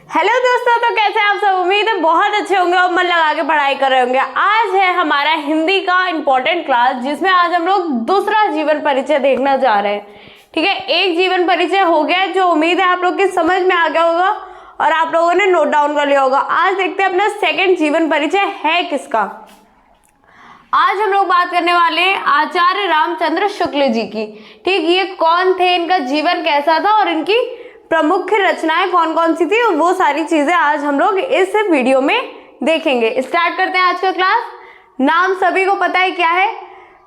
Hello दोस्तों, तो कैसे आप सब? उम्मीद है बहुत अच्छे होंगे और मन लगा के पढ़ाई कर रहे होंगे। आज है हमारा हिंदी का इम्पोर्टेंट क्लास, जिसमें आज हम लोग दूसरा जीवन परिचय देखना जा रहे हैं। ठीक है, एक जीवन परिचय हो गया जो उम्मीद है आप लोग की समझ में आ गया होगा और आप लोगों ने नोट डाउन कर लिया होगा। आज देखते हैं अपना सेकेंड जीवन परिचय है किसका। आज हम लोग बात करने वाले हैं आचार्य रामचंद्र शुक्ल जी की। ठीक, ये कौन थे, इनका जीवन कैसा था और इनकी प्रमुख रचनाएं कौन कौन सी थी, वो सारी चीजें आज हम लोग इस वीडियो में देखेंगे। स्टार्ट करते हैं आज का क्लास। नाम सभी को पता है क्या है?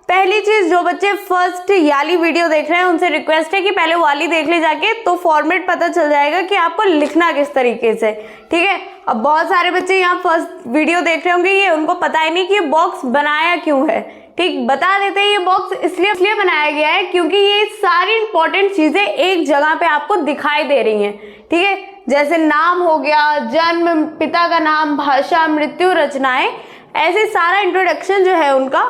पहली चीज, जो बच्चे फर्स्ट वाली वीडियो देख रहे हैं उनसे रिक्वेस्ट है कि पहले वाली देख ले जाके, तो फॉर्मेट पता चल जाएगा कि आपको लिखना किस तरीके से। ठीक है, अब बहुत सारे बच्चे यहाँ फर्स्ट वीडियो देख रहे होंगे, ये उनको पता ही नहीं कि ये बॉक्स बनाया क्यों है। ठीक, बता देते हैं, ये बॉक्स इसलिए बनाया गया है क्योंकि ये सारी इंपॉर्टेंट चीजें एक जगह पे आपको दिखाई दे रही हैं। ठीक है, जैसे नाम हो गया, जन्म, पिता का नाम, भाषा, मृत्यु, रचनाएं, ऐसे सारा इंट्रोडक्शन जो है उनका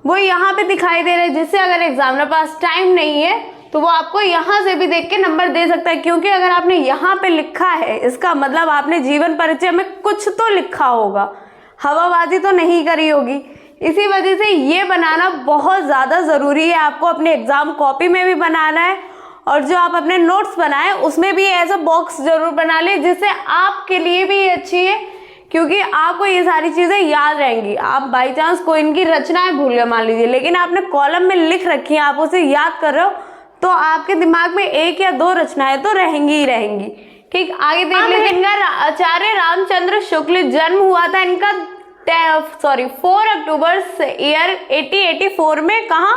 वो यहाँ पे दिखाई दे रहा है, जिससे अगर एग्जामिनर पास टाइम नहीं है तो वो आपको यहाँ से भी देख के नंबर दे सकता है। क्योंकि अगर आपने यहाँ पे लिखा है, इसका मतलब आपने जीवन परिचय में कुछ तो लिखा होगा, हवाबाजी तो नहीं करी होगी। इसी वजह से ये बनाना बहुत ज़्यादा ज़रूरी है। आपको अपने एग्जाम कॉपी में भी बनाना है और जो आप अपने नोट्स बनाए उसमें भी ऐसा बॉक्स जरूर बना ले, जिससे आपके लिए भी अच्छी है, क्योंकि आपको ये सारी चीज़ें याद रहेंगी। आप बाई चांस कोई इनकी रचनाएं भूल गए मान लीजिए, लेकिन आपने कॉलम में लिख रखी है, आप उसे याद कर रहे हो, तो आपके दिमाग में एक या दो रचनाएं तो रहेंगी ही रहेंगी। ठीक, आगे देख लीजिए। इनका आचार्य रामचंद्र शुक्ल, जन्म हुआ था इनका 4 अक्टूबर ईयर 1884 में। कहाँ?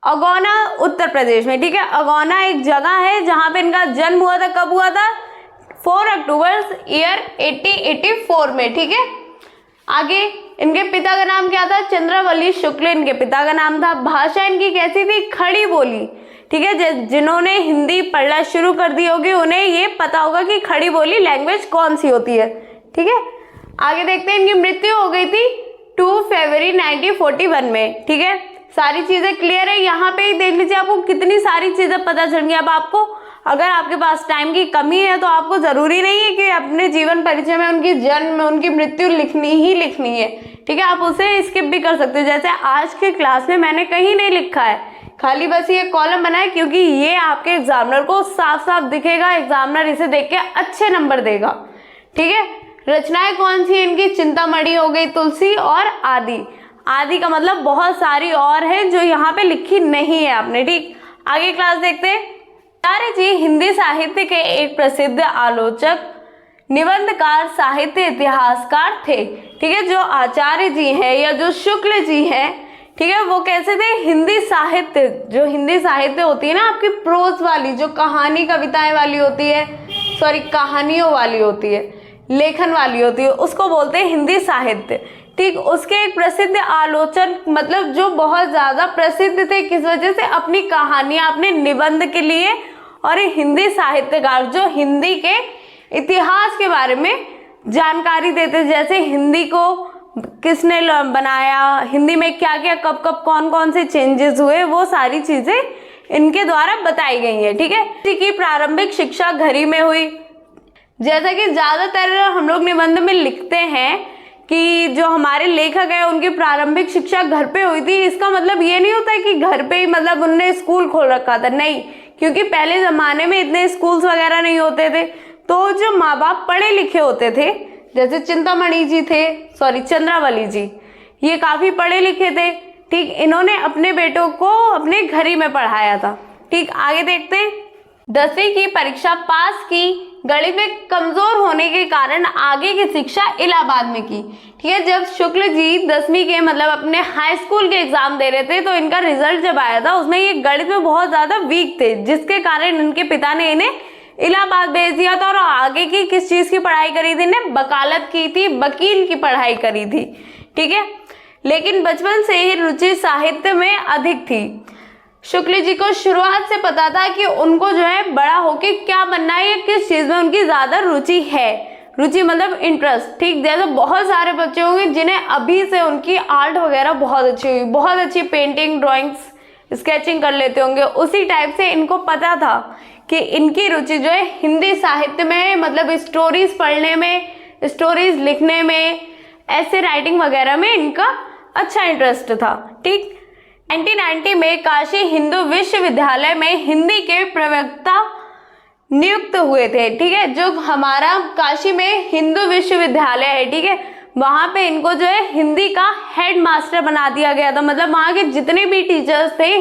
अगौना, उत्तर प्रदेश में। ठीक है, अगौना एक जगह है जहां पे इनका जन्म हुआ था। कब हुआ था? 4 अक्टूबर ईयर 1884 में। ठीक है, आगे इनके पिता का नाम क्या था? चंद्रवली शुक्ल इनके पिता का नाम था। भाषा इनकी कैसी थी? खड़ी बोली। ठीक है, जिन्होंने हिंदी पढ़ना शुरू कर दी होगी उन्हें ये पता होगा कि खड़ी बोली लैंग्वेज कौन सी होती है। ठीक है, आगे देखते हैं। इनकी मृत्यु हो गई थी 2 फरवरी 1941 में। ठीक है, सारी चीजें क्लियर है। यहाँ पे ही देख लीजिए, आपको कितनी सारी चीजें पता चल गई। अब आपको, अगर आपके पास टाइम की कमी है तो आपको जरूरी नहीं है कि अपने जीवन परिचय में उनकी जन्म, उनकी मृत्यु लिखनी है। ठीक है, आप उसे स्किप भी कर सकते हो। जैसे आज के क्लास में मैंने कहीं नहीं लिखा है, खाली बस ये कॉलम बना है, क्योंकि ये आपके एग्जामिनर को साफ साफ दिखेगा। एग्जामिनर इसे देख के अच्छे नंबर देगा। ठीक है, रचनाएं कौन सी इनकी? चिंतामणि हो गई, तुलसी और आदि। आदि का मतलब बहुत सारी और है जो यहाँ पे लिखी नहीं है आपने। ठीक, आगे क्लास देखते हैं। आचार्य जी हिंदी साहित्य के एक प्रसिद्ध आलोचक, निबंधकार, साहित्य इतिहासकार थे। ठीक है, जो आचार्य जी हैं या जो शुक्ल जी हैं, ठीक है, वो कैसे थे? हिंदी साहित्य, जो हिंदी साहित्य होती है ना आपकी प्रोज वाली, जो कहानी कविताएं वाली होती है, कहानियों वाली होती है, लेखन वाली होती है, उसको बोलते हैं हिंदी साहित्य। ठीक, उसके एक प्रसिद्ध आलोचक, मतलब जो बहुत ज्यादा प्रसिद्ध थे, किस वजह से? अपनी कहानियां, अपने निबंध के लिए। और ये हिंदी साहित्यकार जो हिंदी के इतिहास के बारे में जानकारी देते, जैसे हिंदी को किसने बनाया, हिंदी में क्या क्या, कब कब, कौन कौन से चेंजेस हुए, वो सारी चीजें इनके द्वारा बताई गई है। ठीक है, की प्रारंभिक शिक्षा घर ही में हुई। जैसा कि ज्यादातर हम लोग निबंध में लिखते हैं कि जो हमारे लेखक है उनकी प्रारंभिक शिक्षा घर पे हुई थी, इसका मतलब ये नहीं होता है कि घर पे ही मतलब उनने स्कूल खोल रखा था, नहीं, क्योंकि पहले जमाने में इतने स्कूल्स वगैरह नहीं होते थे। तो जो माँ बाप पढ़े लिखे होते थे, जैसे चिंतामणि जी थे, चंद्रावली जी, ये काफी पढ़े लिखे थे। ठीक, इन्होंने अपने बेटों को अपने घर ही में पढ़ाया था। ठीक, आगे देखते हैं। 10वीं की परीक्षा पास की, गणित में कमजोर होने के कारण आगे की शिक्षा इलाहाबाद में की। ठीक है, जब शुक्ल जी 10वीं के मतलब अपने हाई स्कूल के एग्जाम दे रहे थे, तो इनका रिजल्ट जब आया था उसमें ये गणित में बहुत ज्यादा वीक थे, जिसके कारण इनके पिता ने इन्हें इलाहाबाद भेज दिया था। और आगे की किस चीज की पढ़ाई करी थी? इन्हें वकालत की थी, वकील की पढ़ाई करी थी। ठीक है, लेकिन बचपन से ही रुचि साहित्य में अधिक थी। शुक्ल जी को शुरुआत से पता था कि उनको जो है बड़ा होके क्या बनना है, किस चीज में उनकी ज्यादा रुचि है। रुचि मतलब इंटरेस्ट। ठीक, जैसे बहुत सारे बच्चे होंगे जिन्हें अभी से उनकी आर्ट वगैरह बहुत अच्छी हुई, बहुत अच्छी पेंटिंग, ड्राइंग्स, स्केचिंग कर लेते होंगे, उसी टाइप से इनको पता था कि इनकी रुचि जो है हिंदी साहित्य में, मतलब स्टोरीज पढ़ने में, स्टोरीज लिखने में, ऐसे राइटिंग वगैरह में इनका अच्छा इंटरेस्ट था। ठीक, 1990 में काशी हिंदू विश्वविद्यालय में हिंदी के प्रवक्ता नियुक्त हुए थे। ठीक है, जो हमारा काशी में हिंदू विश्वविद्यालय है, ठीक है, वहां पे इनको जो है हिंदी का हेड मास्टर बना दिया गया था। मतलब वहां के जितने भी टीचर्स थे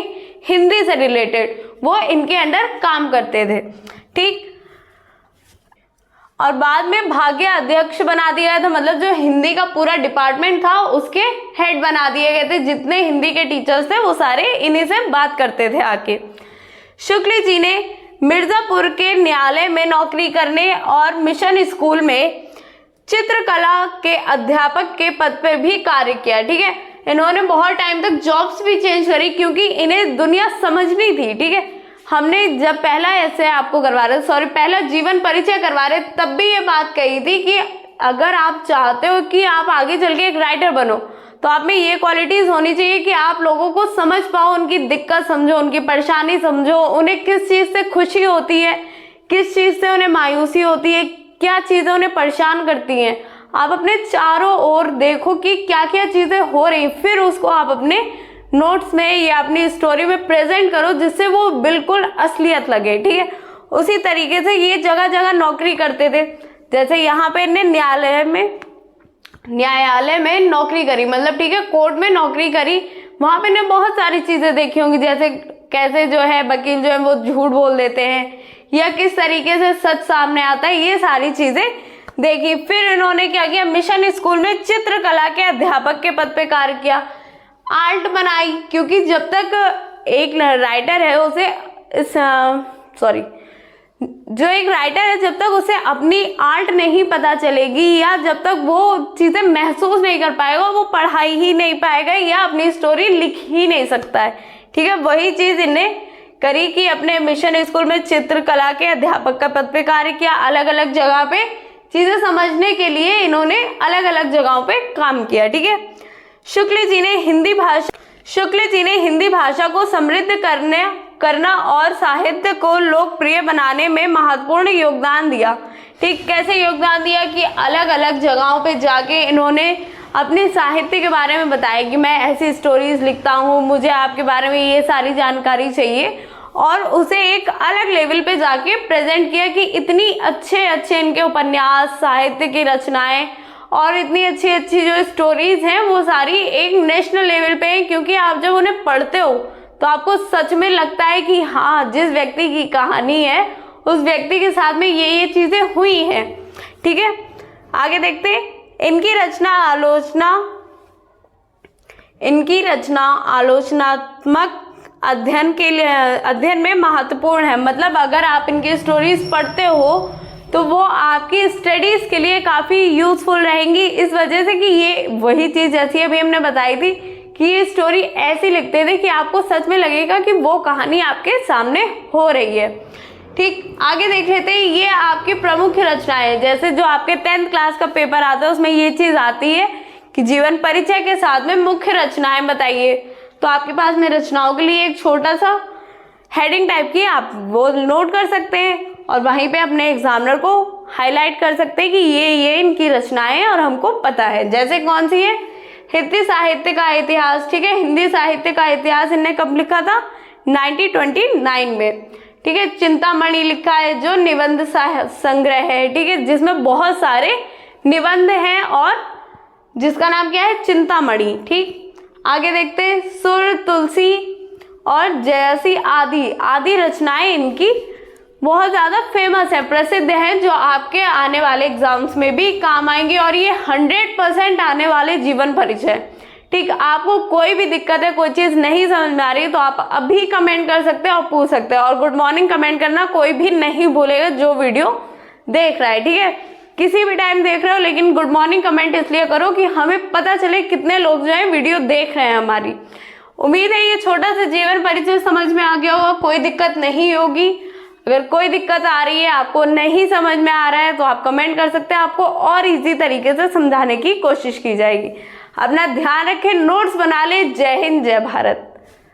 हिंदी से रिलेटेड, वो इनके अंडर काम करते थे। ठीक, और बाद में भाग्य अध्यक्ष बना दिया गया था। मतलब जो हिंदी का पूरा डिपार्टमेंट था उसके हेड बना दिए गए थे। जितने हिंदी के टीचर्स थे वो सारे इन्हीं से बात करते थे आके। शुक्ल जी ने मिर्जापुर के न्यायालय में नौकरी करने और मिशन स्कूल में चित्रकला के अध्यापक के पद पर भी कार्य किया। ठीक है, इन्होंने बहुत टाइम तक जॉब्स भी चेंज करी क्योंकि इन्हें दुनिया समझनी थी। ठीक है, हमने जब पहला ऐसे आपको करवा रहे, पहला जीवन परिचय करवा रहे, तब भी ये बात कही थी कि अगर आप चाहते हो कि आप आगे चल के एक राइटर बनो तो आप में ये क्वालिटीज होनी चाहिए कि आप लोगों को समझ पाओ, उनकी दिक्कत समझो, उनकी परेशानी समझो, उन्हें किस चीज से खुशी होती है, किस चीज से उन्हें मायूसी होती है, क्या चीजें उन्हें परेशान करती हैं। आप अपने चारों ओर देखो कि क्या क्या चीजें हो रही, फिर उसको आप अपने नोट्स में या अपनी स्टोरी में प्रेजेंट करो जिससे वो बिल्कुल असलियत लगे। ठीक है, उसी तरीके से ये जगह जगह नौकरी करते थे। जैसे यहाँ पे इन्हें न्यायालय में नौकरी करी, मतलब ठीक है कोर्ट में नौकरी करी। वहां पे इन्हें बहुत सारी चीजें देखी होंगी, जैसे कैसे जो है वकील जो है वो झूठ बोल देते हैं या किस तरीके से सच सामने आता है, ये सारी चीजें देखी। फिर इन्होंने क्या किया, मिशन स्कूल में चित्रकला के अध्यापक के पद पे कार्य किया। आर्ट बनाई, क्योंकि जब तक एक राइटर है उसे जो एक राइटर है जब तक उसे अपनी आर्ट नहीं पता चलेगी या जब तक वो चीजें महसूस नहीं कर पाएगा, वो पढ़ाई ही नहीं पाएगा या अपनी स्टोरी लिख ही नहीं सकता है। ठीक है, वही चीज इन्हें करी कि अपने मिशन स्कूल में चित्रकला के अध्यापक का पद पे कार्य किया। अलग अलग जगह पे चीजें समझने के लिए इन्होंने अलग अलग जगहों पे काम किया। ठीक है, शुक्ल जी ने हिंदी भाषा को समृद्ध करना और साहित्य को लोकप्रिय बनाने में महत्वपूर्ण योगदान दिया। ठीक, कैसे योगदान दिया कि अलग अलग जगहों पे जाके इन्होंने अपने साहित्य के बारे में बताया कि मैं ऐसी स्टोरीज लिखता हूँ, मुझे आपके बारे में ये सारी जानकारी चाहिए, और उसे एक अलग लेवल पे जाके प्रेजेंट किया कि इतनी अच्छे इनके उपन्यास, साहित्य की रचनाएं और इतनी अच्छी जो स्टोरीज हैं वो सारी एक नेशनल लेवल पे हैं। क्योंकि आप जब उन्हें पढ़ते हो तो आपको सच में लगता है कि हाँ, जिस व्यक्ति की कहानी है उस व्यक्ति के साथ में ये चीजें हुई हैं। ठीक है, आगे देखते हैं। इनकी रचना आलोचनात्मक अध्ययन में महत्वपूर्ण है। मतलब अगर आप इनकी स्टोरीज पढ़ते हो तो वो आपकी स्टडीज के लिए काफी यूजफुल रहेंगी, इस वजह से कि ये वही चीज जैसी अभी हमने बताई थी कि ये स्टोरी ऐसी लिखते थे कि आपको सच में लगेगा कि वो कहानी आपके सामने हो रही है। ठीक, आगे देख लेते हैं। ये आपकी प्रमुख रचनाएं, जैसे जो आपके 10th क्लास का पेपर आता है उसमें ये चीज आती है कि जीवन परिचय के साथ में मुख्य रचनाएं बताइए। तो आपके पास में रचनाओं के लिए एक छोटा सा हेडिंग टाइप की आप वो नोट कर सकते हैं और वहीं पे अपने एग्जामिनर को हाईलाइट कर सकते हैं कि ये इनकी रचनाएं हैं और हमको पता है। जैसे कौन सी है, हिंदी साहित्य का इतिहास। ठीक है, हिंदी साहित्य का इतिहास इन्हें कब लिखा था, 1929 में। ठीक है, चिंतामणि लिखा है जो निबंध संग्रह है। ठीक है, जिसमें बहुत सारे निबंध हैं और जिसका नाम क्या है, चिंतामणि। ठीक, आगे देखते हैं। सुर, तुलसी और जयसी आदि रचनाएं इनकी बहुत ज्यादा फेमस है, प्रसिद्ध है, जो आपके आने वाले एग्जाम्स में भी काम आएंगे और ये 100% आने वाले जीवन परिचय। ठीक, आपको कोई भी दिक्कत है, कोई चीज नहीं समझ में आ रही है तो आप अभी कमेंट कर सकते हैं और पूछ सकते हैं। और गुड मॉर्निंग कमेंट करना कोई भी नहीं भूलेगा जो वीडियो देख रहा है। ठीक है, किसी भी टाइम देख रहे हो लेकिन गुड मॉर्निंग कमेंट इसलिए करो कि हमें पता चले कितने लोग जो है वीडियो देख रहे हैं हमारी। उम्मीद है ये छोटा सा जीवन परिचय समझ में आ गया होगा, कोई दिक्कत नहीं होगी। अगर कोई दिक्कत आ रही है, आपको नहीं समझ में आ रहा है तो आप कमेंट कर सकते हैं, आपको और इजी तरीके से समझाने की कोशिश की जाएगी। अपना ध्यान रखें, नोट्स बना ले। जय हिंद, जय भारत।